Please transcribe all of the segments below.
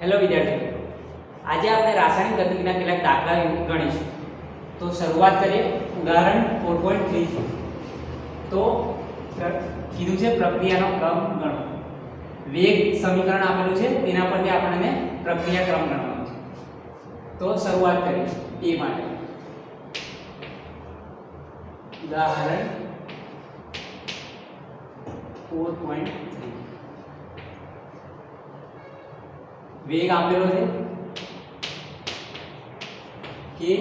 Hello વિદ્યાર્થી મિત્રો, આજે આપણે રાસાયણિક ગતિના કેટલાક દાખલા ગણીશું. તો શરૂઆત કરીએ ઉદાહરણ 4.3 થી. તો કીધું છે પ્રક્રિયાનો ક્રમ ગણો. વેગ સમીકરણ આપેલું છે, તેના પરથી આપણને પ્રક્રિયા ક્રમ ગણવાનો છે. તો શરૂઆત કરીએ એ માટે. ઉદાહરણ 4.3. वेग आपेलो है कि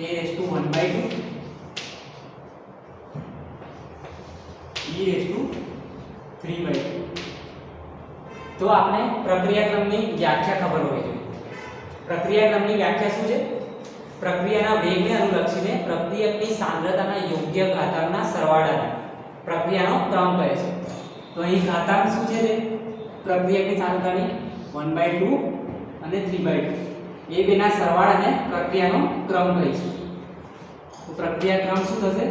a raised to 1/2 e raised to 3/2. तो आपने प्रक्रियाक्रमની વ્યાખ્યા ખબર હોવી જોઈએ. પ્રક્રિયાક્રમની વ્યાખ્યા શું છે? પ્રક્રિયાના વેગને અનુલક્ષીને પ્રક્રિયકની સાંદ્રતાના યોગ્ય ઘાતાંકના સરવાળાને પ્રક્રિયાનો ક્રમ કહે છે. तो અહીં ઘાતાંક શું છે? પ્રક્રિયકની સાંદ્રતાની 1/2 અને 3/2 એ બેના સરવાળાને પ્રક્રિયાનો ક્રમ કહીશું. તો પ્રક્રિયા ક્રમ શું થશે?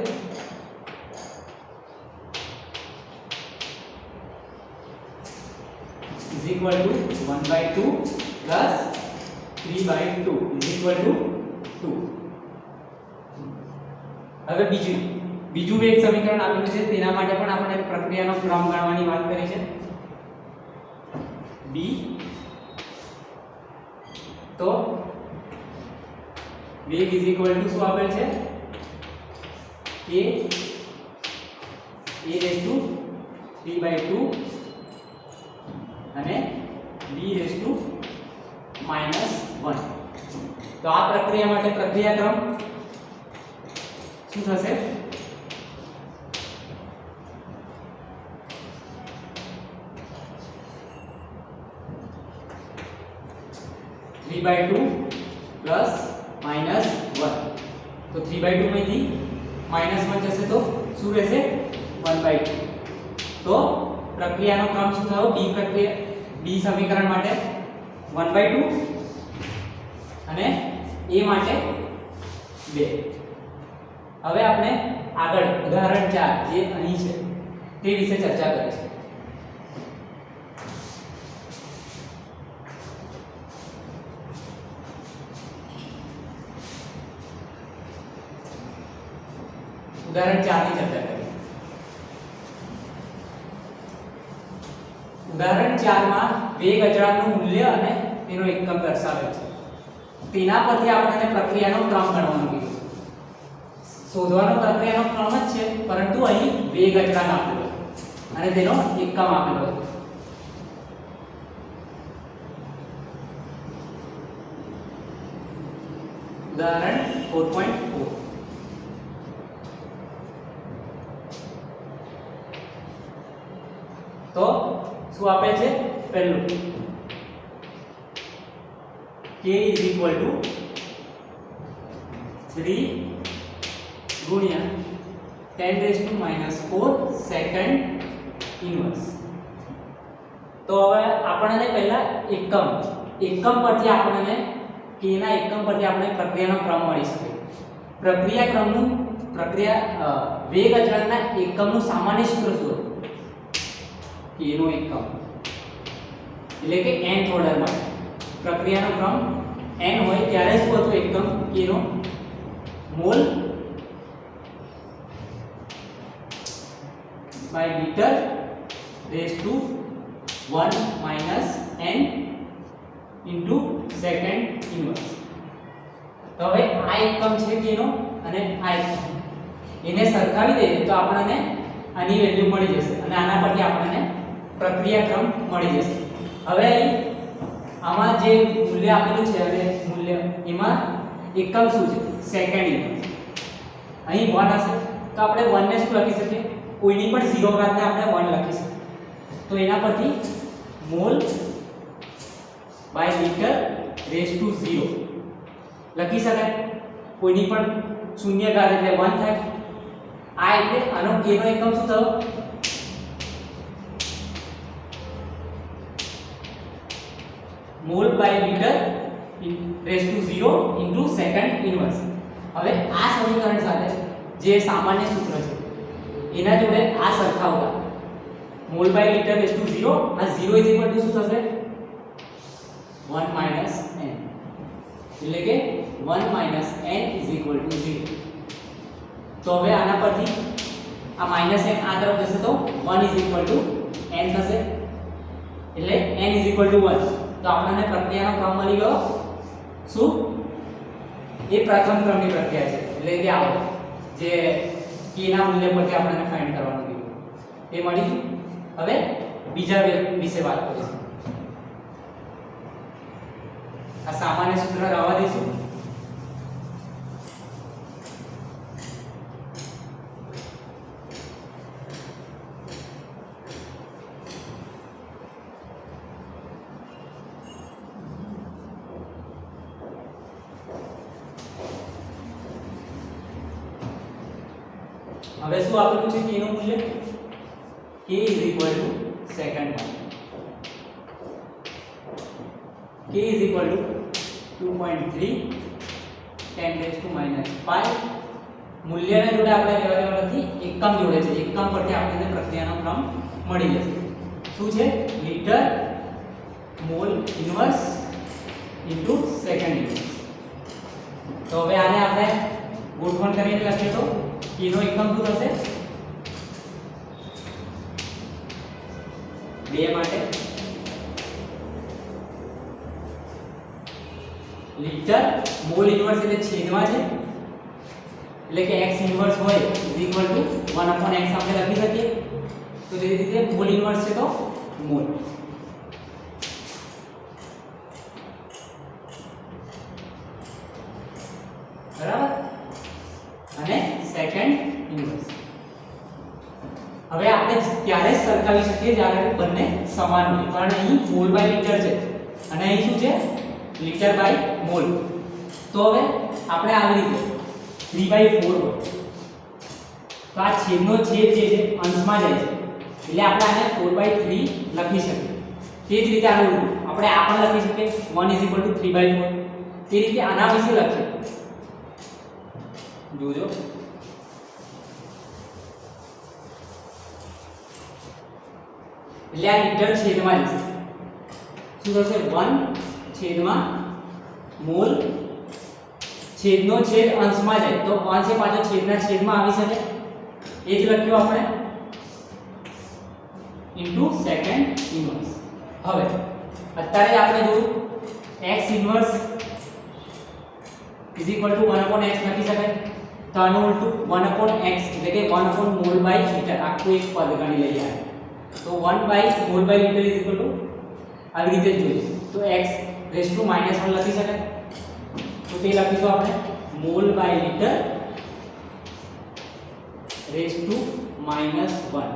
is equal to 1/2 plus 3/2 is equal to 2. હવે બીજું વેગ સમીકરણ આપેલું છે, તેના માટે પણ આપણે પ્રક્રિયાનો ક્રમ ગણવાની વાત કરી છે. b તો વેગ ઇઝ ઇક્વલ ટુ શું આપેલ છે? a raised to 3/2 અને b raised to -1. તો આ પ્રક્રિયા માટે પ્રક્રિયા ક્રમ શું થશે? (3/2 plus -1. तो 3/2 માંથી -1 જશે તો શું રહેશે? 1/2. તો પ્રક્રિયાનો ક્રમ શું થયો? b સમીકરણ માટે 1/2 અને a માટે 2. હવે આપણે આગળ ઉદાહરણ 4 જે અહીં છે તે વિશે ચર્ચા કરીશું. उदाहरण 4 ની ચર્ચા કરીએ. ઉદાહરણ 4 માં વેગ અચળાંકનું મૂલ્ય અને તેનો એકમ દર્શાવેલ છે. તેના પરથી આપણને પ્રક્રિયાનો ક્રમ ગણવાનું કીધું. શોધવાનો પ્રક્રિયાનો ક્રમ જ છે, પરંતુ અહીં વેગ અચળાંક આપેલો છે અને તેનો એકમ આપેલો છે. ઉદાહરણ 4.4. तो શું આપે છે? પહેલું k is equal to 3 ગુણ્યા 10⁻⁴ સેકન્ડ ઇન્વર્સ. તો હવે આપણને પહેલા એકમ પરથી આપણને k ના એકમ પરથી આપણે પ્રક્રિયાનો ક્રમ મળી શકે. વેગ અચળાંકના એકમનું સામાન્ય સૂત્ર શું? k નો એકમ એટલે કે nth ઓર્ડર માટે પ્રક્રિયાનો ક્રમ n હોય ત્યારે શું હતું? એકમ k નો mole by metre raise to 1 - n into second inverse. તો હવે આ એકમ છે k નો અને આ એકમ, એને સરખાવી દઈએ તો આપણને આની વેલ્યુ મળી જશે અને આના પરથી આપણને પ્રક્રિયા ક્રમ મળી જશે. હવે આમાં જે મૂલ્ય આપેલું છે અને મૂલ્ય એમાં એકમ શું છે? Second inverse. અહીં 1 હશે તો આપણે 1 ને શું લખી શકીએ? કોઈની પણ 0 ઘાતને આપણે 1 લખી શકીએ. તો એના પરથી mole by metre raise to 0 લખી શકાય. કોઈની પણ શૂન્ય ઘાત એટલે 1 થાય. આ એટલે આનો k નો એકમ શું થયો? Mole by metre raise to 0 into second inverse. હવે આ સમીકરણ સાથે જે સામાન્ય સૂત્ર છે એના જોડે આ સરખાવતા mole by litre raise to 0 આ 0 ઇઝ ઇક્વલ ટુ શું થશે 1 માઈનસ n એટલે કે 1 minus n is equal two 0 તો હવે આના પરથી આ માઈનસ n આ તરફ જશે તો 1 ઇઝ ઇક્વલ ટુ n થશે એટલે n ઇઝ ઇક્વલ ટુ 1 તો આપણને પ્રક્રિયાનો ક્રમ મળી ગયો શું એ પ્રથમ ક્રમની પ્રક્રિયા છે એટલે કે આવો જે k ના મૂલ્ય પરથી આપણને ફાઇન્ડ કરવાનું કીધું એ મળી ગયું હવે બીજા વિશે વાત કરીશું આ સામાન્ય સૂત્ર રહેવા દઈશું હવે શું આપેલું છે k નું મૂલ્ય k is equal to second one k is equal to 2.3 10 raised to minus 5 મૂલ્યને જોડે આપણે લેવા દેવા નથી એકમ જોડે છે એકમ પરથી આપણને પ્રક્રિયાનો ક્રમ મળી જશે શું છે litre mall inverse into second inverse તો હવે આને આપણે ગોઠવણ કરીને લખીએ તો k નો એકમ શું થશે 2 માટે લિટર મોલ ઇન્વર્સ એટલે છેદમાં છે એટલે કે x ઇન્વર્સ હોય ઇઝ ઇક્વલ ટુ 1/x આપણે લખી શકીએ તો તે રીતે મોલ ઇન્વર્સ છે તો મોલ બરાબર અને સેકન્ડ ઇન્વર્સ હવે આપણે ત્યારે જ સરખાવી શકીએ જ્યારે બંને સમાન હોય કારણ અહીં મોલ બાય લિટર છે અને અહીં શું છે લિટર બાય મોલ તો હવે આપણે આવી રીતે 3/4 હોય તો આ છેદનો છેદ જે છે અંશમાં જાય છે એટલે આપણે આને 4/3 લખી શકીએ તે જ રીતે આનું આપણે આ પણ લખી શકીએ 1 3/4 તે રીતે આના વિશે લખીએ જોજો એટલે આ લિટર છેદમાં જશે શું થશે 1 છેદમાં મોલ છેદનો છેદ અંશમાં જાય તો અંશ એ પાછો છેદના છેદમાં આવી શકે એ જ લખ્યું આપણે ઇન્ટુ સેકન્ડ ઇન્વર્સ હવે અત્યારે આપણે જોયું x inverse is equal two 1/x લખી શકાય તો આનું ઉલટું 1/x એટલે કે 1 મોલ બાય લિટર આખું એક પદ ગણી લઈએ તો 1 mole by litre is equal to આવી રીતે જોઈએ તો x રેઝ ટુ -1 લખી શકાય તો તે લખીશું આપણે mole by litre raise to -1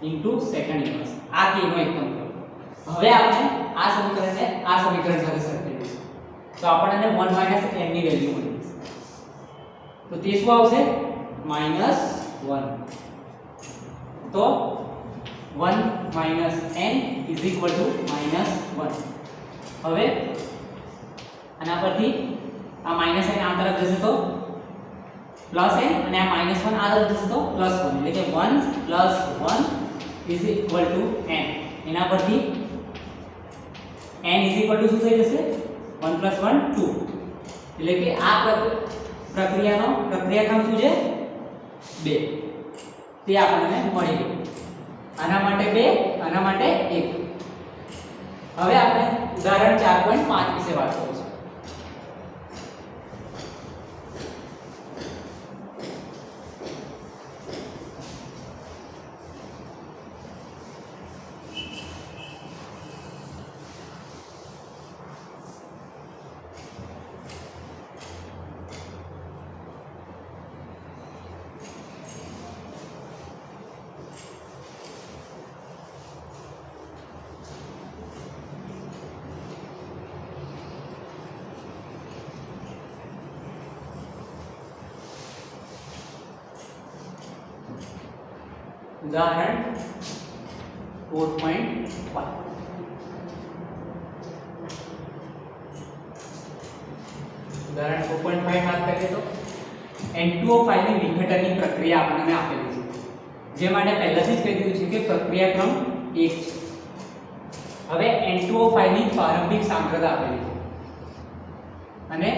into second inverse આ k નો એકમ હવે આપણે આ સમીકરણને આ સમીકરણ સાથે સરખાવી દઈશું તો આપણને 1 n ની વેલ્યુ મળી જશે તો તે શું આવશે -1 તો 1 n is equal to -1 હવે આના પરથી આ -n આ તરફ જશે તો +n અને આ -1 આ તરફ જશે તો +1 એટલે કે 1 + 1 is equal to n એના પરથી n is equal to શું થઈ જશે 1 + 1 2 એટલે કે આ પ્રક્રિયાક્રમ શું છે 2 તે આપણને મળી ગયું આના માટે 2 આના માટે 1 હવે આપણે ઉદાહરણ 4.5 વિશે વાત કરીશું उदाहरण 4.5 उदाहरण 4.5 बात करें तो N2O5 ની વિઘટનની પ્રક્રિયા આપણને આપેલી છે જે માટે પહેલાથી જ કહી દીધું છે કે પ્રક્રિયાક્રમ 1 છે. હવે N2O5 ની પ્રારંભિક સાંદ્રતા આપેલી છે અને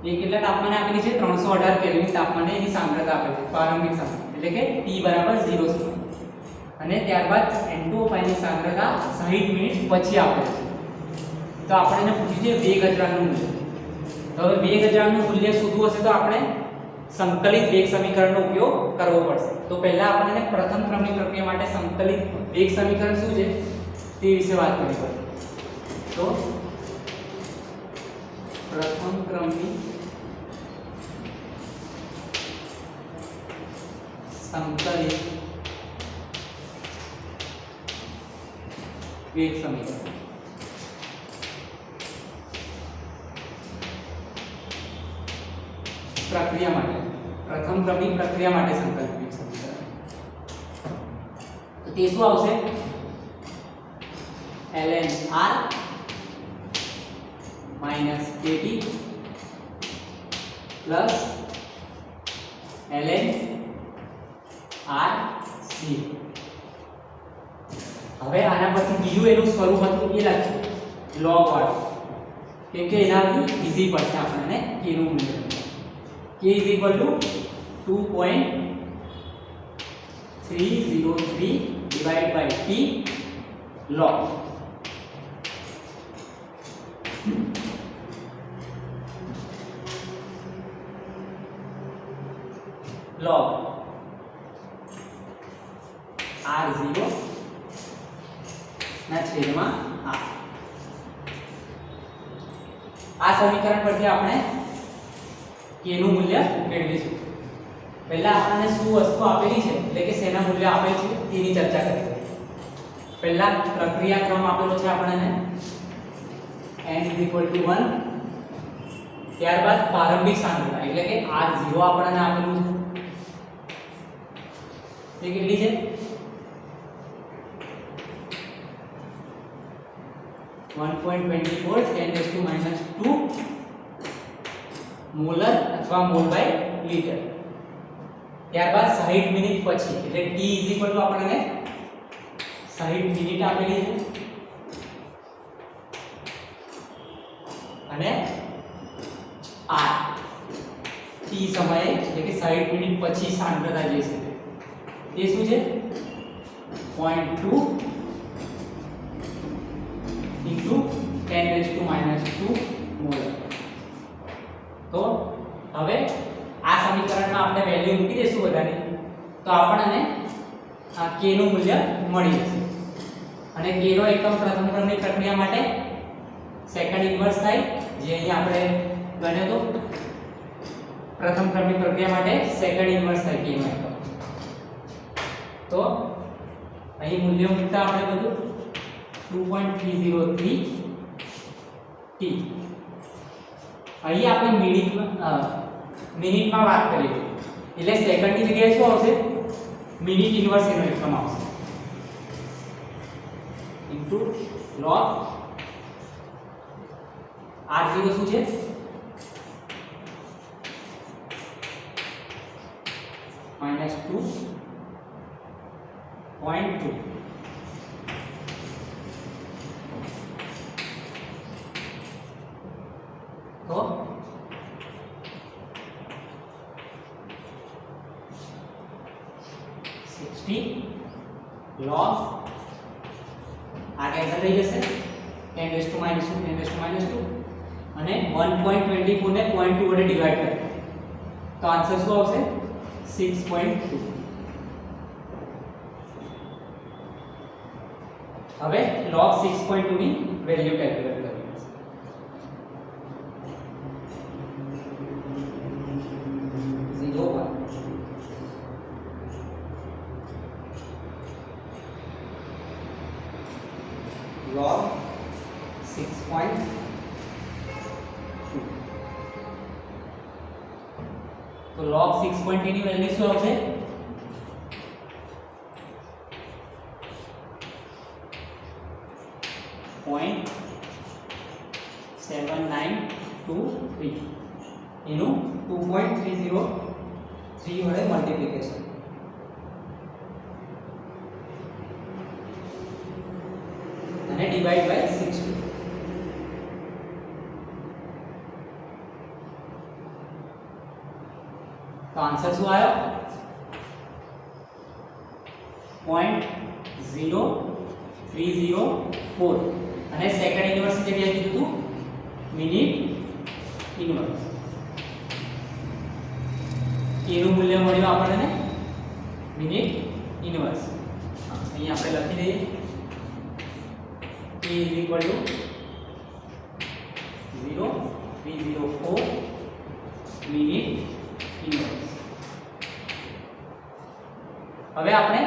એ કેટલા તાપમાને આપેલી છે 318 કેલ્વિન તાપમાને એની સાંદ્રતા આપેલી છે પ્રારંભિક સાંદ્રતા એટલે કે T બરાબર 0 છે. અને ત્યારબાદ N2O5 ની સાંદ્રતા 60 મિનિટ પછી આપેલી છે. તો આપણે એને પૂછ્યું છે વેગ અચળાંકનું મૂલ્ય. તો હવે વેગ અચળાંકનું મૂલ્ય શોધવું હશે તો આપણે સંકલિત વેગ સમીકરણનો ઉપયોગ કરવો પડશે. તો પહેલા આપણે એને પ્રથમ ક્રમની પ્રક્રિયા માટે સંકલિત વેગ સમીકરણ શું છે તે વિશે વાત કરવી પડશે. તો પ્રથમ ક્રમની સંકલિત વેગ સમીકરણ પ્રક્રિયા માટે પ્રથમ ક્રમની પ્રક્રિયા માટે સંકલિત વેગ સમીકરણ તો તે શું આવશે ln r minus kt plus ln r c. હવે આના પરથી બીજું એનું સ્વરૂપ હતું એ લખીએ log વાળું કેમ કે એનાથી ઈઝી પડશે આપણને k નું મૂલ્ય. k is equal to 2.303 divided by t log log r0 ના છેદમાં r. આ સમીકરણ પરથી આપણે k નું મૂલ્ય મેળવીશું. પહેલા આપણને શું વસ્તુ આપેલી છે એટલે કે શેના મૂલ્ય આપેલ છે તેની ચર્ચા કરીએ. પહેલા પ્રક્રિયા ક્રમ આપેલો છે આપણને n = 1. ત્યારબાદ પ્રારંભિક સાંદ્રતા એટલે કે r0 આપણને આપેલું છે. તે કેટલી છે 1.24 10⁻² મોલર અથવા મોલ બાય લિટર. ત્યારબાદ 60 મિનિટ પછી એટલે t = આપણને 60 મિનિટ આપેલી છે અને r t સમયે એટલે કે 60 મિનિટ પછી સાંદ્રતા જે છે તે શું છે 0.2 into 10⁻² મોલર. તો હવે આ સમીકરણમાં આપણે વેલ્યુ મૂકી દઈશું બધાની તો આપણને આ k નું મૂલ્ય મળી જશે. અને k નો એકમ પ્રથમ ક્રમની પ્રક્રિયા માટે સેકન્ડ ઇન્વર્સ થાય જે અહીં આપણે ગણ્યો તો પ્રથમ ક્રમની પ્રક્રિયા માટે સેકન્ડ ઇન્વર્સ થાય k નો એકમ. તો અહીં મૂલ્ય મૂકતા આપણે બધું 2.303 t. અહીં આપણે મિનિટમાં વાત કરીએ એટલે સેકન્ડની જગ્યાએ શું આવશે મિનિટ ઇન્વર્સ એનો એકમ આવશે ઇન્ટુ log r0 શું છે -2.2 तो 60 log આ કેન્સલ થઈ જશે 10⁻² અને 1.24 ને 0.2 વડે ડિવાઇડ કરીએ તો આન્સર શું આવશે 6.2. હવે log 6.2 ની વેલ્યુ કેલ્ક્યુલેટ કરીએ. log 6.2 तो log 6.2 ની વેલ્યુ શું આવશે 0.7923 એનું 2.303 વડે મલ્ટીપ્લિકેશન અને ડિવાઈડ બાય 60. તો આન્સર શું આવ્યો? 0.0304 અને સેકન્ડ ઇન્વર્સ ની જગ્યાએ કીધું હતું મિનિટ ઇન્વર્સ. a નું મૂલ્ય મળ્યું આપણને મિનિટ ઇન્વર્સ. અહીં આપણે લખી દઈએ a is equal to 0.304 minute inverse. હવે આપણે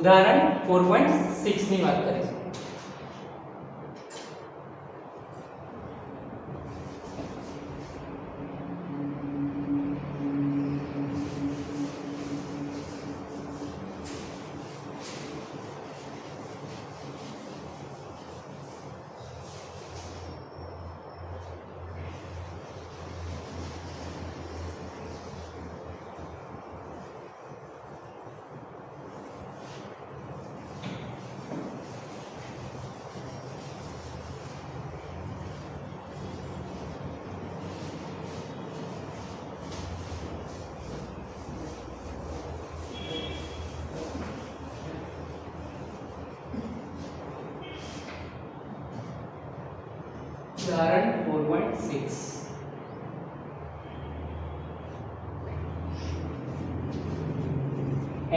ઉદાહરણ 4.6 ની વાત કરીશું. ઉદાહરણ 4.6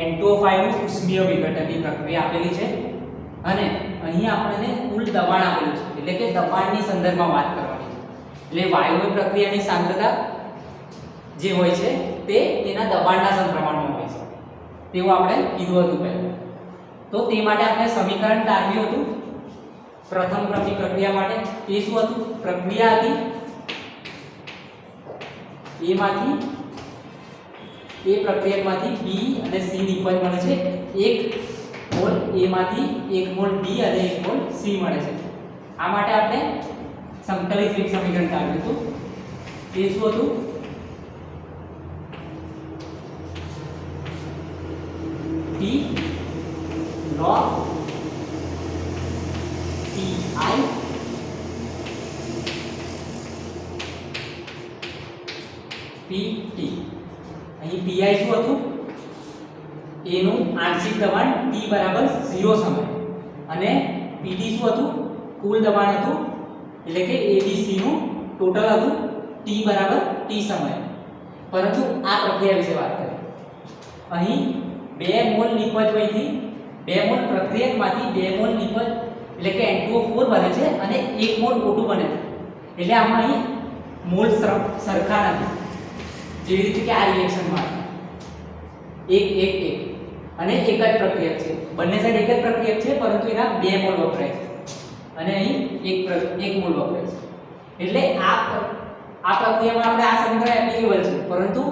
N2O5 નું ઉષ્મીય વિઘટનની પ્રક્રિયા આપેલી છે અને અહીં આપણને કુલ દબાણ આપેલું છે, એટલે કે દબાણની સંદર્ભમાં વાત કરવાની છે. એટલે વાયુમય પ્રક્રિયાની સાંદ્રતા જે હોય છે તે તેના દબાણના સમપ્રમાણમાં હોય છે તેવું આપણે કીધું હતું પહેલા. તો તે માટે આપણે સમીકરણ તારવ્યું હતું પ્રથમ ક્રમની પ્રક્રિયા માટે. તે શું હતું? પ્રક્રિયા હતી A માંથી એ પ્રક્રિયકમાંથી B અને C ની ઉપજ મળે છે. 1 મોલ A માંથી 1 મોલ B અને 1 મોલ C મળે છે. આ માટે આપણે સંકલિત વેગ સમીકરણ તારવ્યું હતું. તે શું હતું? T log pi pt. અહીં pi શું હતું? a નું આંશિક દબાણ t બરાબર 0 સમય અને pt શું હતું? કુલ દબાણ હતું, એટલે કે abc નું ટોટલ હતું t બરાબર t સમય. પરંતુ આ પ્રક્રિયા વિશે વાત કરીએ. અહીં 2 મોલ નિપજમાંથી 2 મોલ પ્રક્રિયકમાંથી 2 મોલ નિપજ એટલે કે N2O4 બને છે અને 1 મોલ O2 બને છે. એટલે આમાં અહીં મોલ સરખા નથી, જેવી રીતે કે આ રિએક્શનમાં 1 1 1 અને એક જ પ્રક્રિયક છે. બંને સાઈડ એક જ પ્રક્રિયક છે, પરંતુ એના 2 મોલ વપરાય છે અને અહીં 1 મોલ વપરાય છે. એટલે આ પ્રક્રિયામાં આપણે આ સમીકરણ એપ્લિકેબલ છે, પરંતુ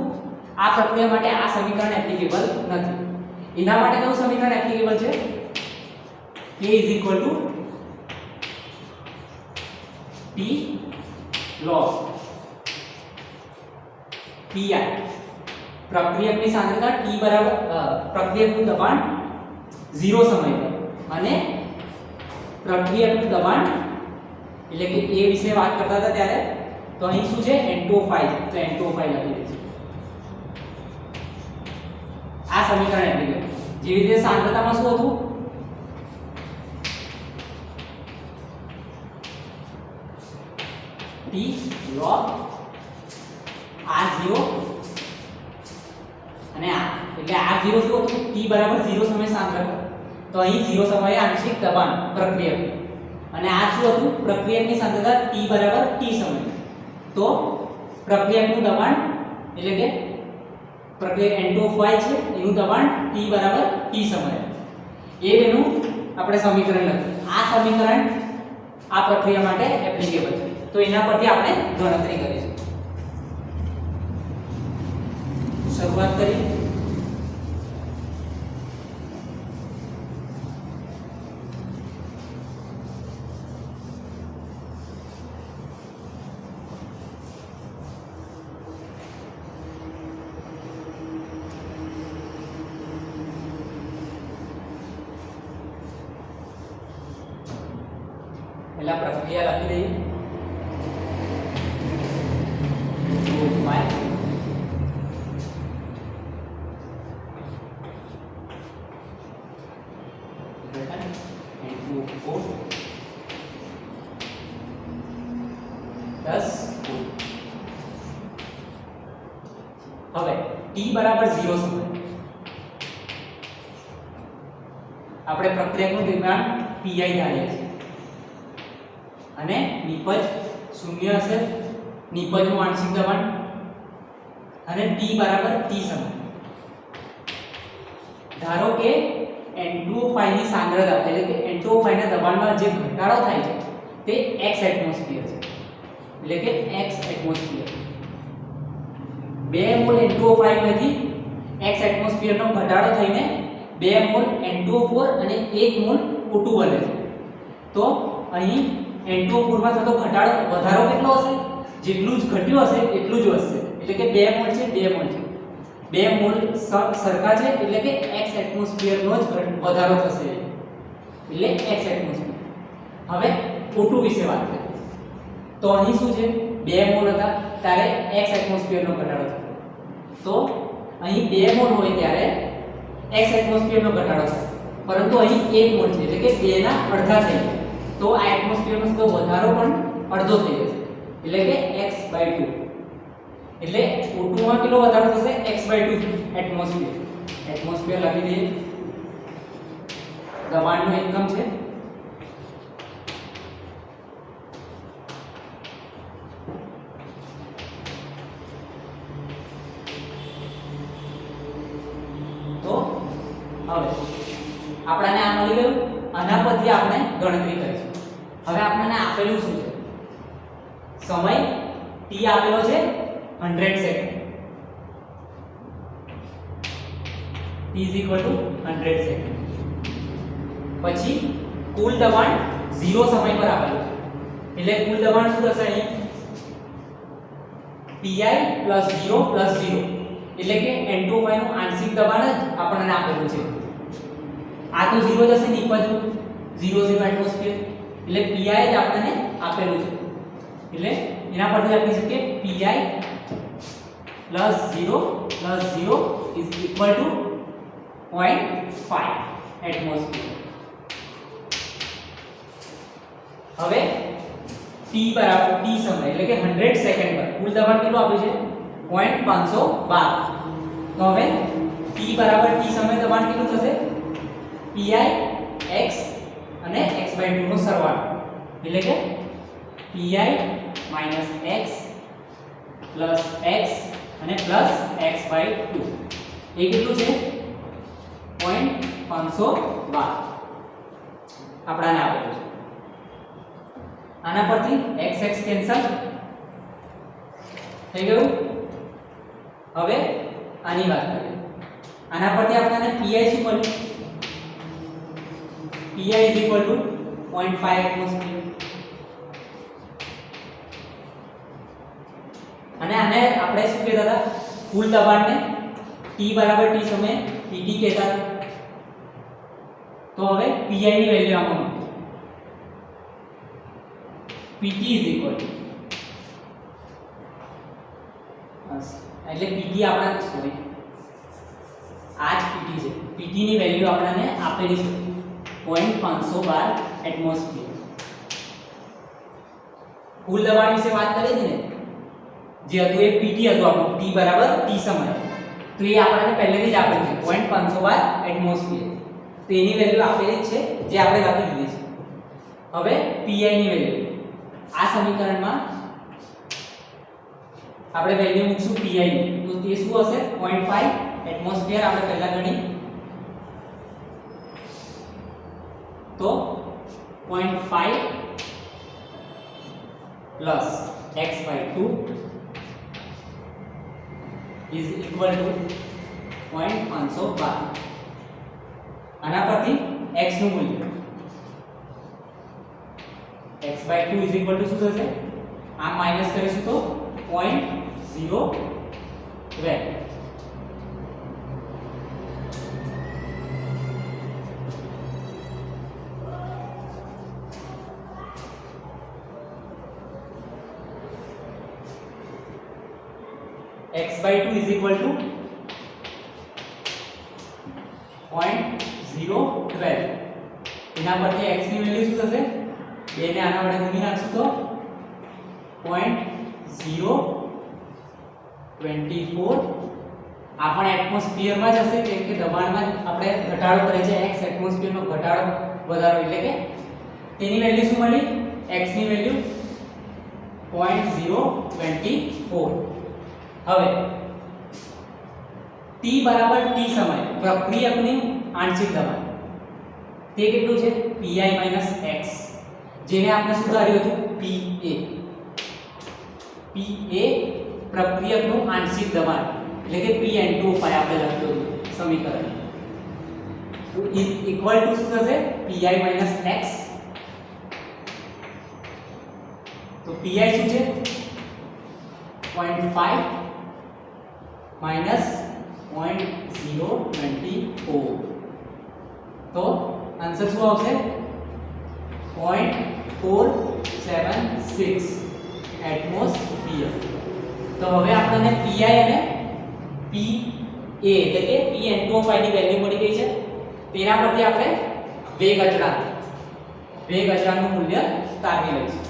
આ પ્રક્રિયા માટે આ સમીકરણ એપ્લિકેબલ નથી. એના માટે કયું સમીકરણ એપ્લિકેબલ છે? K = P log pi. પ્રક્રિયકની સાંદ્રતા T બરાબર પ્રક્રિયકનું દબાણ 0 સમય પર અને પ્રક્રિયકનું દબાણ એટલે કે A વિશે વાત કરતા હતા ત્યારે તો અહીં શું છે? N2O5. તો N2O5 લખી દઈએ. આ સમીકરણ એપ્લિકેબલ. જેવી રીતે સાંદ્રતામાં શું હતું? T log R0 અને આ એટલે R0 શું હતું? T બરાબર 0 સમય સાંદ્રતા. તો અહીં 0 સમયે આંશિક દબાણ પ્રક્રિયક અને આ શું હતું? પ્રક્રિયકની સાંદ્રતા T બરાબર T સમય. તો પ્રક્રિયકનું દબાણ એટલે કે પ્રક્રિયા N2O5 છે એનું દબાણ T બરાબર T સમય. એ બેનું આપણે સમીકરણ લખ્યું. આ સમીકરણ આ પ્રક્રિયા માટે એપ્લિકેબલ છે. તો એના પરથી આપણે ગણતરી કરીશું. શરૂઆત કરીએ. પહેલા પ્રક્રિયા લખી દઈએ. 2 હવે t બરાબર 0 સમય આપણે પ્રક્રિયાનું દરમિયાન pi ધારીએ છીએ અને નિપજ 0 હશે, નિપજનું આંશિક દબાણ અને t બરાબર t સમય. ધારો કે N2O5 ની સાંદ્રતા એટલે કે N2O5 ના દબાણમાં જે ઘટાડો થાય છે તે x એટમોસ્ફિયર છે, એટલે કે x એટમોસ્ફિયર. 2 મોલ N2O5 માંથી x એટમોસ્ફિયર નો ઘટાડો થઈને 2 મોલ N2O4 અને 1 મોલ O2 બને છે. તો અહીં N2O4 માં થતો ઘટાડો વધારો કેટલો હશે? જેટલું જ ઘટ્યું હશે એટલું જ વધશે, એટલે કે 2 મોલ છે 2 મોલ છે 2 મોલ સરખા છે, એટલે કે x એટમોસ્ફિયર નો જ વધારો થશે, એટલે x એટમોસ્ફિયર. હવે O2 વિશે વાત કરીએ તો અહીં શું છે? 2 મોલ હતા ત્યારે x એટમોસ્ફિયર નો ઘટાડો થયો. તો અહીં 2 મોલ હોય ત્યારે x એટમોસ્ફિયર નો ઘટાડો થાય, પરંતુ અહીં 1 મોલ છે એટલે કે 2 ના અડધા થઈ જાય. તો આ એટમોસ્ફિયર નો તો વધારો પણ અડધો થઈ જશે, એટલે કે x/2. એટલે O2 માં કેટલો વધારો થશે? x/2 atmosphere. એટમોસ્ફિયર લખી દઈએ. દબાણનો એકમ છે તો હવે આપણને આ મળી ગયું. આના પરથી આપણે ગણતરી કરીશું. હવે આપણને આપેલું શું છે? સમય t આપેલો છે 100 સેકન્ડ. t = 100 second. પછી કુલ દબાણ 0 સમય પર આપેલું છે, એટલે કુલ દબાણ શું થશે? અહીં pi + 0 + 0, એટલે કે N2O5 નું આંશિક દબાણ જ આપણને આપેલું છે. આ તો 0 જશે, નિપજ 0 એટમોસ્ફિયર, એટલે pi જ આપણને આપેલું છે. એટલે એના પરથી લખી શકીએ pi + 0 + 0 = 0.5 એટમોસ્ફિયર. હવે t બરાબર t સમય એટલે કે 100 સેકન્ડ પર કુલ દબાણ કેટલું આપ્યું છે? 0.512. તો હવે t બરાબર t સમય દબાણ કેટલું થશે? pi x અને x/2 નો સરવાળો, એટલે કે pi - x + x અને +x/2 એ કેટલું છે? 0.512 આપણાને આપેલું છે. આના પરથી x કેન્સલ થઈ ગયું. હવે આની વાત કરીએ. આના પરથી આપણને pi શું મળ્યું? pi = 0.5 atmosphere. અને આને આપણે શું કહેતા હતા? કુલ દબાણને t બરાબર t સમયે pt કહેતા હતા. તો હવે pi ની વેલ્યુ આમાં મૂકો. pt એટલે pt આપણા સોરી આ જ pt છે. pt ની વેલ્યુ આપણને આપેલી છે 0.512 એટમોસ્ફિયર. કુલ દબાણ વિશે વાત કરી હતી ને, જે હતું એ pt હતું આપણું, t બરાબર t સમય. તો એ આપણને પહેલેથી જ આપેલું છે 0.512 એટમોસ્ફિયર. તો એની વેલ્યુ આપેલી જ છે, જે આપણે લખી દીધી છે. હવે pi ની વેલ્યુ આ સમીકરણમાં આપણે વેલ્યુ મૂકશું pi ની. તો તે શું હશે? 0.5 એટમોસ્ફિયર આપણે પહેલા ગણી. તો 0.5 + x/2 = 0.512. આના પરથી x નું મૂલ્ય x/2 = શું થશે? આમ માઈનસ કરીશું તો 0.012. x/2 is equal two 0.012. એના પરથી x ની વેલ્યુ શું થશે? 2 ને આના વડે ગુણી નાખશું તો 0.024. આ પણ એટમોસ્ફિયરમાં જ હશે કેમ કે દબાણમાં આપણે ઘટાડો કરે છે. x એટમોસ્ફિયરનો ઘટાડો વધારો એટલે કે તેની વેલ્યુ શું મળી? x ની વેલ્યુ 0.024. હવે t બરાબર t સમય પ્રક્રિયકનું આંશિક દબાણ તે કેટલું છે? pi - x, જેને આપણે શું ધાર્યું હતું? pa પ્રક્રિયકનું આંશિક દબાણ એટલે કે Pn2 આપણે લખ્યું હતું સમીકરણ. તો ઇઝ ઇક્વલ ટુ શું થશે? pi - x. તો pi શું છે? 0.5 minus 0.024. તો આન્સર શું આવશે? 0.476 એટમોસ્ફિયર. તો હવે આપણને pi અને pa એટલે કે Pn2 ની વેલ્યુ મળી ગઈ છે. તેના પરથી આપણે વેગ અચળાંકનું મૂલ્ય તારવી લઈશું.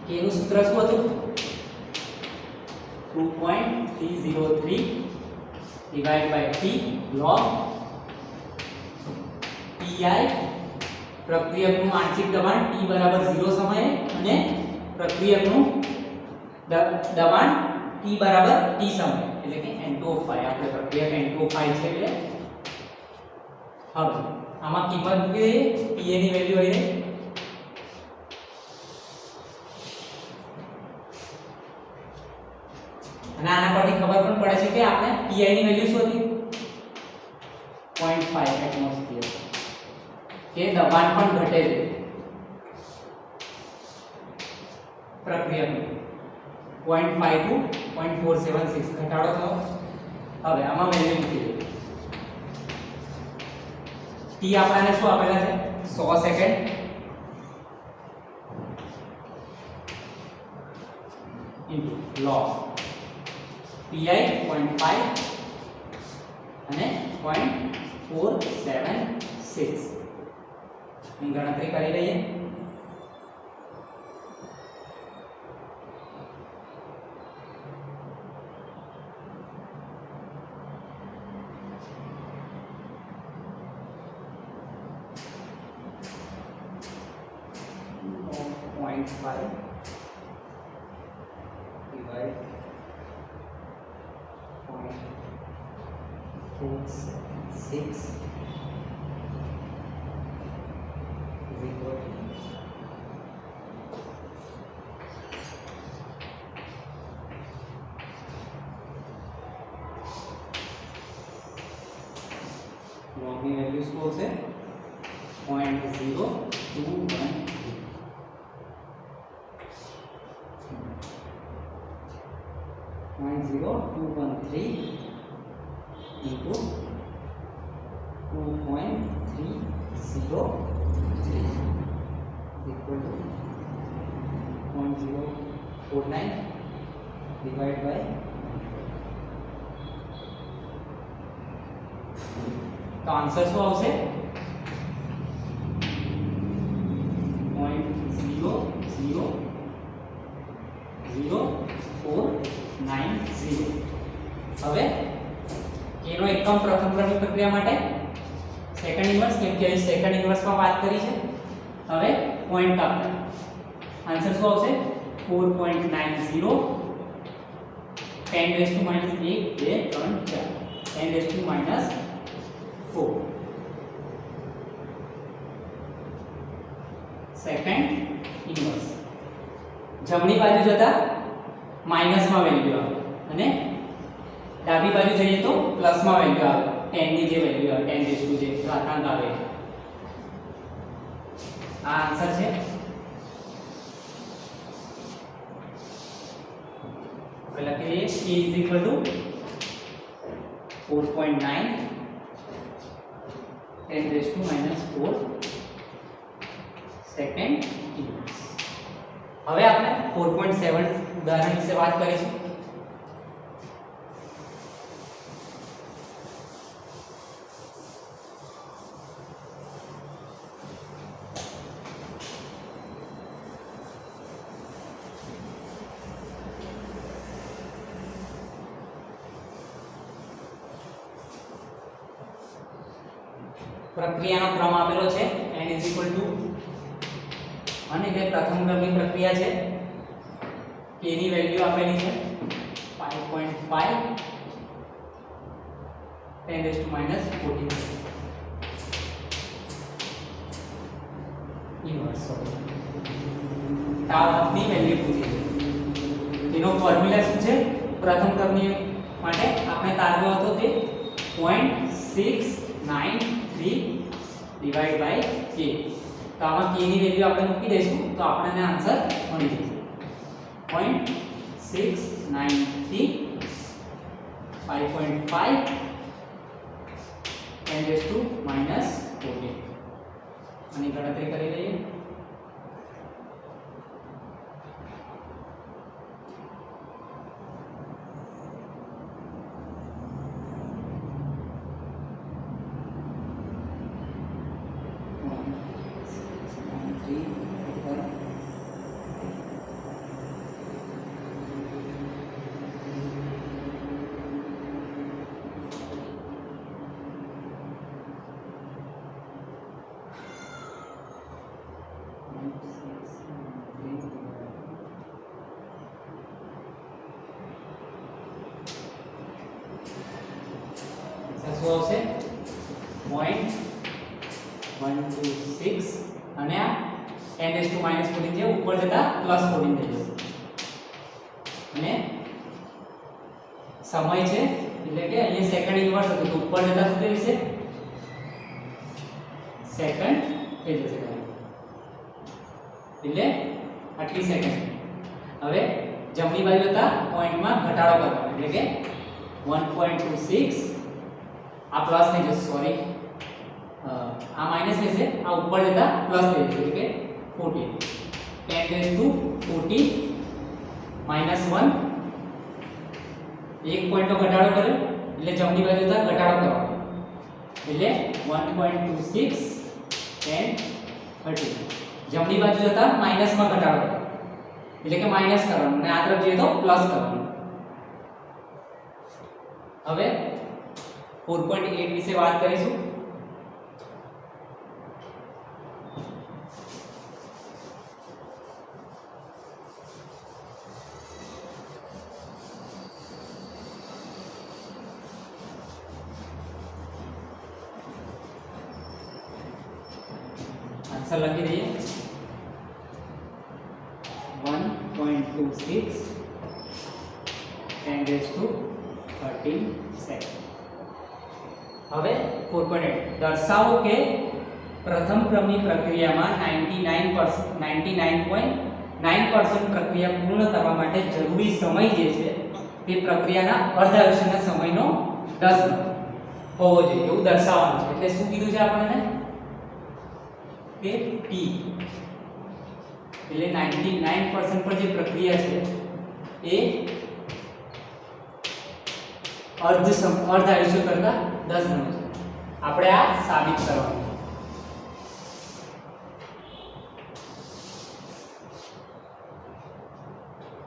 k નું સૂત્ર શું હતું? 2.303 / t log pi પ્રક્રિયકનું આંશિક દબાણ t બરાબર 0 સમયે અને પ્રક્રિયકનું દબાણ t બરાબર t સમયે એટલે કે N2O5. આપણે પ્રક્રિયક N2O5 છે એટલે હવે આમાં કિંમત મૂકી દઈએ. pa ની વેલ્યુ આવી રહી અને આના પરથી ખબર પણ પડે છે કે આપણે pi ની વેલ્યુ શું હતી? 0.5 એટમોસ્ફિયર. કે દબાણ પણ ઘટે છે પ્રક્રિયાનું 0.5 to 0.476 ઘટાડો થયો. હવે આમાં વેલ્યુ મૂકી દઈએ. t આપણને શું આપેલા છે? 100 સેકન્ડ ઇન્ટુ log pi 0.5 અને 0.476 ની ગણતરી કરી લઈએ. ની વેલ્યુ શું હશે? 0.021 0.0213 into 2.303 equal to 0.049 divided by तो आंसर શું આવશે? 0.00490. હવે k નો એકમ પ્રથમ ક્રમિક પ્રક્રિયા માટે સેકન્ડ ઇન્વર્સ કેમ કે સેકન્ડ ઇન્વર્સ માં વાત કરી છે. હવે પોઈન્ટ કાપતા આન્સર શું આવશે? 4.90 10 raised to -1 2 3 4 10 raised to -4 second inverse જમણી બાજુ જતા માઈનસમાં વેલ્યુ આવે અને ડાબી બાજુ જઈએ તો પ્લસમાં વેલ્યુ આવે 10 ની જે વેલ્યુ આવે 10 રેઝ ટુ જે ઘાતાંક આવે આ આન્સર છે આપણે લખી દઈએ k is equal to 4.9 10 raise to -4 second inverse. હવે આપણે 4.7 ઉદાહરણ વિશે વાત કરીશું. પ્રક્રિયાનો ક્રમ આપેલો છે n = અને તે પ્રથમ ક્રમની પ્રક્રિયા છે k ની વેલ્યુ આપેલી છે 5.5 10 to -14 ઇન્વર્સ tau ની વેલ્યુ પૂછી છે એનો ફોર્મ્યુલા શું છે પ્રથમ ક્રમની માટે આપણે તારવ્યો હતો તે 0.693 ડિવાઇડ બાય k. તો આમાં k ની વેલ્યુ આપણે મૂકી દઈશું તો આપણને આન્સર મળી જશે 0.693 5.5 10 to -14 આની ગણતરી કરી લઈએ. શું આવશે 0.126 અને આ 10 to -14 છે ઉપર જતા +14 થઈ જશે અને સમય છે એટલે કે અહીંયા સેકન્ડ ઇન્વર્સ હતું તો ઉપર જતા શું થઈ જશે સેકન્ડ થઈ જશે એટલે આટલી સેકન્ડ. હવે જમણી બાજુ જતા પોઈન્ટમાં ઘટાડો કરવાનો એટલે કે 1.26 આ પ્લસ થઈ જશે સોરી આ માઈનસ થશે આ ઉપર જતા પ્લસ થઈ જશે એટલે કે 14 10 to 40 -1 એક પોઈન્ટનો ઘટાડો કર્યો એટલે જમણી બાજુ જતા ઘટાડો કરવાનો એટલે 1.26 10 30 જમણી બાજુ જતા માઈનસમાં ઘટાડો એટલે કે માઈનસ કરવાનું અને આ તરફ જઈએ તો પ્લસ કરવાનું. હવે 4.8 વિશે વાત કરીશું. આન્સર લખી દઈએ 1.26 10 to 13 સેકન્ડ. હવે 4.8 દર્શાવો કે પ્રથમ ક્રમની પ્રક્રિયામાં 99.9% પ્રક્રિયા પૂર્ણ કરવા માટે જરૂરી સમય જે છે તે પ્રક્રિયાના અર્ધ આયુષ્યના સમયનો 10 ગણો હોવો જોઈએ એવું દર્શાવવાનું છે. એટલે શું કીધું છે આપણને કે t એટલે 99% પર જે પ્રક્રિયા છે એ અર્ધ આયુષ્ય કરતા 10 ગણો છે. આપણે આ સાબિત કરવાનું.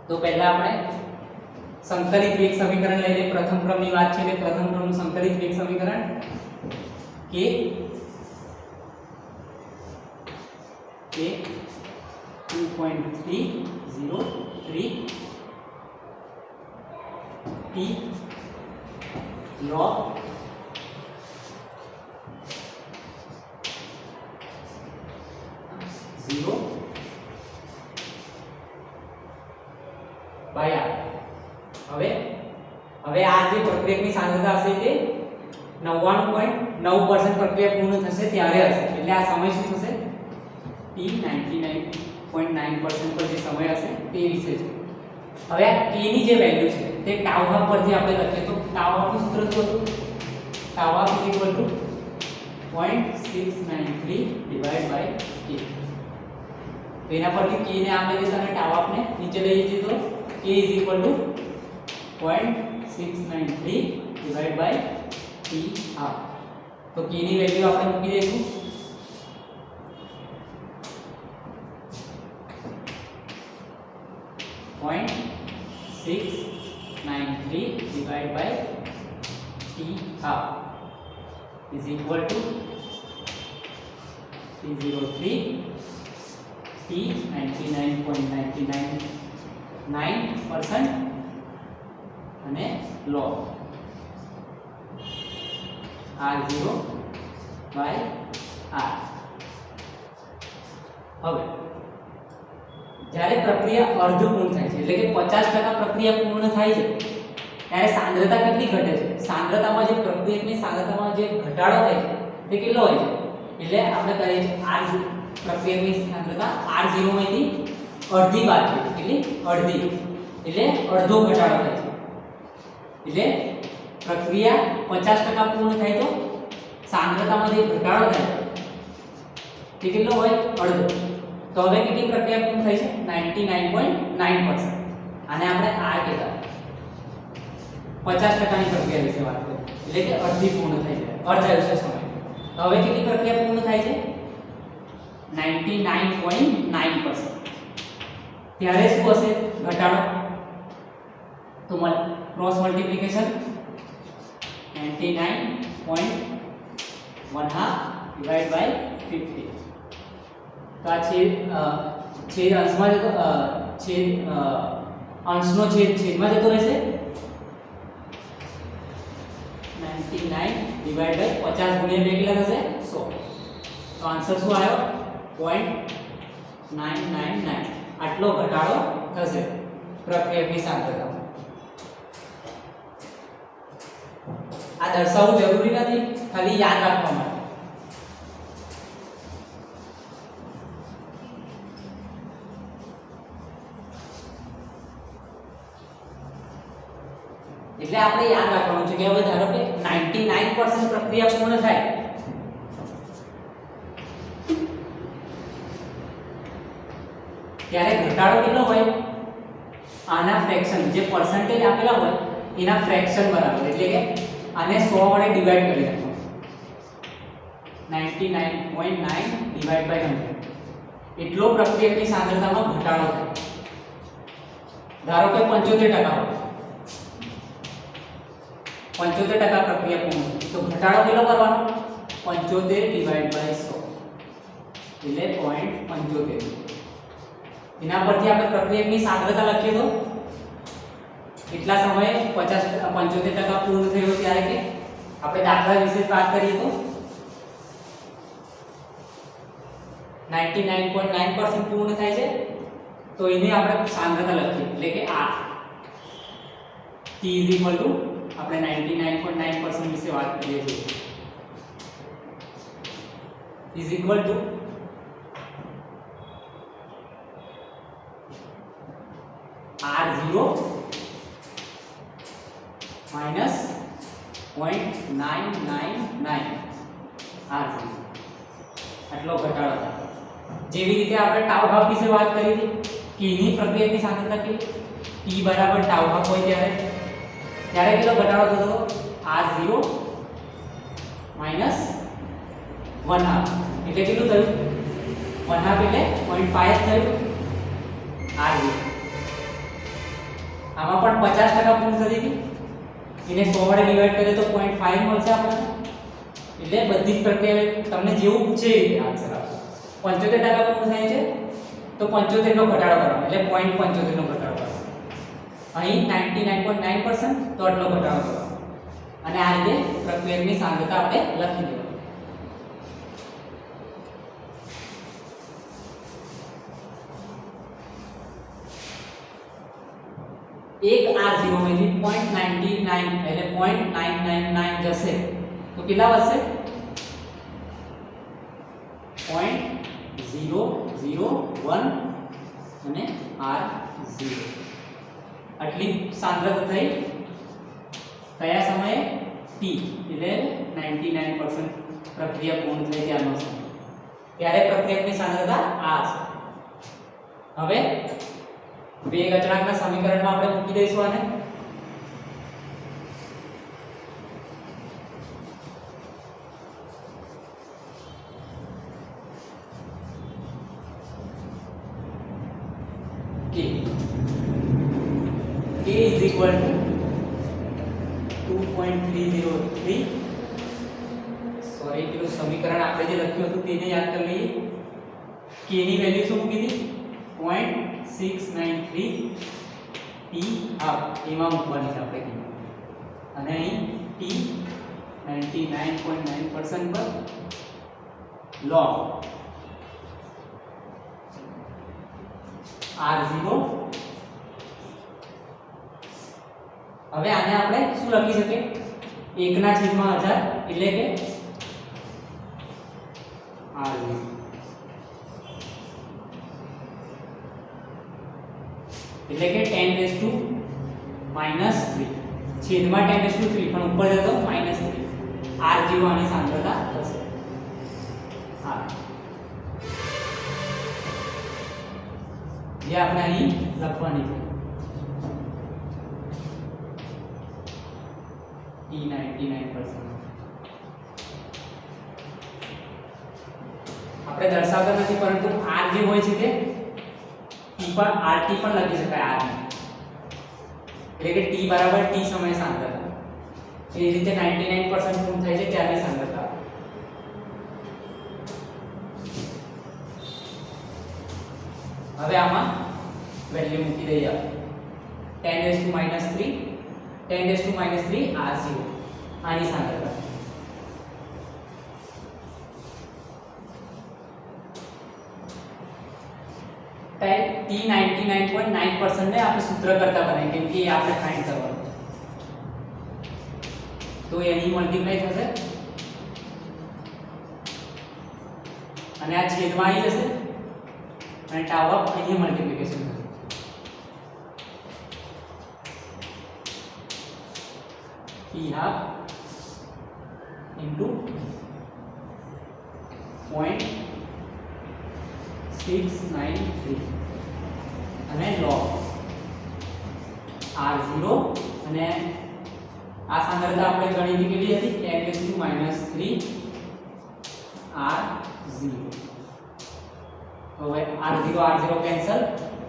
તો પહેલા આપણે સંકલિત વેગ સમીકરણ લઈ લઈએ. પ્રથમ ક્રમની વાત છે એટલે પ્રથમ ક્રમનું સંકલિત વેગ સમીકરણ k 2.303 t log 0 હવે આ જે પ્રક્રિયકની સાંદ્રતા હશે તે 99.9% પ્રક્રિયા પૂર્ણ થશે ત્યારે હશે, એટલે આ સમય શું થશે t 99.9% પર જે સમય હશે તે વિશે છે. હવે આ k ની જે વેલ્યુ છે તે ટાઉ હાફ પરથી આપણે લખીએ તો ટાઉ હાફ નું સૂત્ર શું હતું? Tau half = 0.693 divide by k. તો એના પરથી k ને આપણે જે તમે ટાઉ હાફ ને નીચે લઈ જઈએ તો k = 0.693 divide by t half. તો k ની વેલ્યુ આપણે મૂકી દઈશું 0.693 divided by t half is equal to T03 T 99.999% અને log R0 by R. હવે જ્યારે પ્રક્રિયા અર્ધપૂર્ણ થાય છે એટલે કે 50% પ્રક્રિયા પૂર્ણ થાય છે ત્યારે સાંદ્રતા કેટલી ઘટે છે? સાંદ્રતામાં જે પ્રક્રિયકની સાંદ્રતામાં જે ઘટાડો થાય છે તે કેટલો હોય છે? એટલે આપણે કહીએ છીએ R પ્રક્રિયકની સાંદ્રતા R0 માંથી અડધી બાદ છે. કેટલી? અડધી. એટલે અડધો ઘટાડો થાય છે. એટલે પ્રક્રિયા 50% પૂર્ણ થાય તો સાંદ્રતામાં જે ઘટાડો થાય તે કેટલો હોય? અડધો. તો હવે કેટલી પ્રક્રિયા પૂર્ણ થઈ છે? 99.9%. આને આપણે R કહેતા 50% ની પ્રક્રિયા વિશે વાત કરીએ એટલે કે અડધી પૂર્ણ થઈ જાય અર્ધ આયુષ્ય સમય. તો હવે કેટલી પ્રક્રિયા પૂર્ણ થાય છે? 99.9%. ત્યારે શું હશે ઘટાડો? તો ક્રોસ મલ્ટીપ્લિકેશન 99.1/2 ડિવાઇડ બાય 50. તો આ છેદ અંશમાં જતો અંશનો છેદમાં જતો રહેશે 99 ડિવાઇડ બાય 50 ગુણ્યા 2 કેટલા થશે? 100. તો આન્સર શું આવ્યો? 0.999. આટલો ઘટાડો થશે પ્રક્રિયકની સાંદ્રતામાં. આ દર્શાવવું જરૂરી નથી, ખાલી યાદ રાખવા માટે. એટલે આપણે યાદ રાખવાનું છે કે હવે ધારો કે 99% પ્રક્રિયા પૂર્ણ થાય ત્યારે ઘટાડો કેટલો હોય? આના ફ્રેક્શન જે પર્સન્ટેજ આપેલા હોય એના ફ્રેક્શન બરાબર. એટલે કે આને 100 વડે ડિવાઇડ કરી નાખો. 99.9 ડિવાઇડ બાય 100 એટલો પ્રક્રિયકની સાંદ્રતામાં ઘટાડો થાય. ધારો કે 75% હોય 75% પ્રક્રિયા પૂર્ણ તો ઘટાડો કેટલો કરવાનો? 75 ડિવાઇડ બાય 100 એટલે 0.75. એના પરથી આપણે પ્રક્રિયકની સાંદ્રતા લખીએ તો કેટલા સમયે 75% પૂર્ણ થયો ત્યારે કે આપણે દાખલા વિશે વાત કરીએ તો 99.9% પૂર્ણ થાય છે તો એને આપણે સાંદ્રતા લખીએ એટલે કે R T આપણે 99.9% વિશે વાત કરીએ છીએ is equal to R0 minus 0.999 R0 આટલો ઘટાડો થાય. જેવી રીતે આપણે ટાઉ હાફ વિશે વાત કરી હતી કે ની પ્રક્રિયાની સાંદ્રતા કેટલી T બરાબર ટાઉ હાફ હોય ત્યારે કેટલો ઘટાડો થતો? R0 minus 1/2 એટલે કેટલું થયું? 1/2 એટલે 0.5 થયું R0. આમાં પણ 50% પૂર્ણ થતી હતી એને 100 વડે ડિવાઇડ કરીએ તો 0.5 મળશે આપણને. એટલે બધી જ પ્રક્રિયા તમને જેવું પૂછે એ રીતે આન્સર આપો. 75% પૂર્ણ થાય છે તો 75 નો ઘટાડો કરવાનો એટલે 0.75 નો ઘટાડો કરવાનો. અહીં 99.9% તો આટલો ઘટાડો કરવાનો અને આ રીતે પ્રક્રિયકની સાંદ્રતા આપણે લખી દેવાની. એક R0 માંથી 0.99 એટલે 0.999 જશે તો કેટલા વધશે 0.001 અને R0 આટલી સાંદ્રતા થઈ કયા સમયે t એટલે 99% પ્રક્રિયા પૂર્ણ થઈ ત્યારનો સમય ત્યારે પ્રક્રિયકની સાંદ્રતા આ છે હવે વેગ અચળાંકના સમીકરણમાં આપણે મૂકી દઈશું આને k is equal to 2.303 sorry પેલું સમીકરણ આપણે જે લખ્યું હતું તેને યાદ કરી લઈએ k ની વેલ્યુ શું મૂકી હતી 0.693 t હાફ એમાં મૂકવાની છે આપણે કિંમત અને અહીં t 99.9% પર log R0 હવે આને આપણે શું લખી શકીએ 1/1000 એટલે કે R0 એટલે કે 10⁻³ છેદમાં 10⁻³ પણ ઉપર જતો -3 R0 આની સાંદ્રતા થશે હા જે આપણે અહીં લખવાની છે t 99% આપણે દર્શાવતા નથી પરંતુ r જે હોય છે તે t પર rt પણ લખી શકાય r ને એટલે કે t બરાબર t સમય સાંદ્રતા એ રીતે 99% પૂર્ણ થાય છે ત્યારની સાંદ્રતા હવે આમાં વેલ્યુ મૂકી દઈએ 10⁻³ 10⁻³ R0 આની સાંદ્રતા t 99.9% ને આપણે સૂત્ર કરતા બનાવીએ કેમ કે એ આપણે ફાઇન્ડ કરવાનું છે તો એ અહીં મલ્ટીપ્લાય થશે અને આ છેદમાં આવી જશે અને ટાવ અપ અહીં મલ્ટીપ્લિકેશન થશે t half into 0.693 અને log R0 અને આ સાંદ્રતા આપણે ગણી કેટલી હતી 10⁻³ R0 હવે R0 કેન્સલ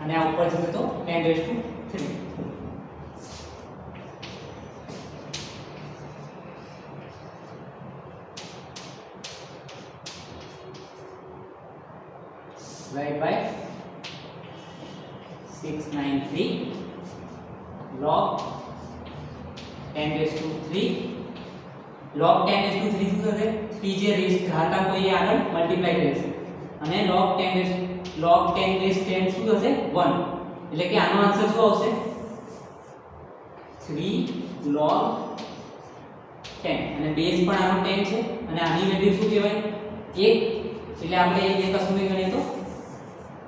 અને આ ઉપર જશે તો 10⁻³ divided by 693 log 10⁻³ log 10⁻³ શું થશે 3 જે ઘાતાંક હોય એ આગળ મલ્ટીપ્લાય રહેશે અને log 10 શું થશે 1 એટલે કે આનો આન્સર શું આવશે 3 log 10 અને બેઝ પણ આનો 10 છે અને આની વેલ્યુ શું કહેવાય 1 એટલે આપણે એ કશું નહીં ગણીએ તો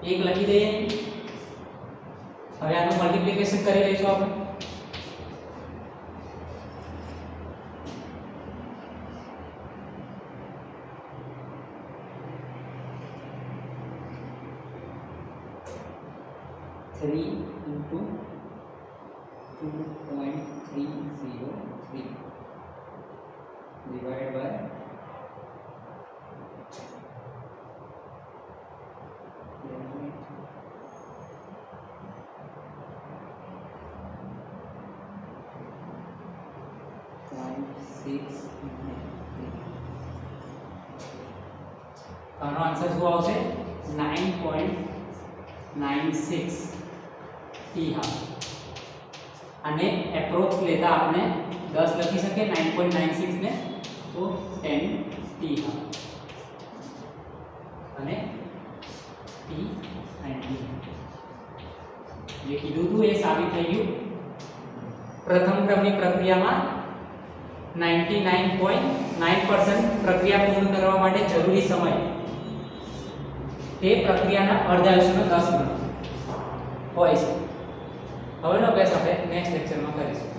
1 લખી દઈએ હવે આનું મલ્ટીપ્લિકેશન કરી લઈશું આપણે Three into 2.303 divided by 0.6 આનો આન્સર શું આવશે 9.96 t હાફ અને એપ્રોક્સ લેતા આપણે 10 લખી શકીએ 9.96 ને તો 10 t હાફ અને t 90 જે કીધું હતું એ સાબિત થઈ ગયું પ્રથમ ક્રમની પ્રક્રિયામાં 99.9% પ્રક્રિયા પૂર્ણ કરવા માટે જરૂરી સમય તે પ્રક્રિયાના અડધા આયુષ્યનો 10 ગણો હોય છે. હવેનો અભ્યાસ આપણે નેક્સ્ટ લેક્ચરમાં કરીશું.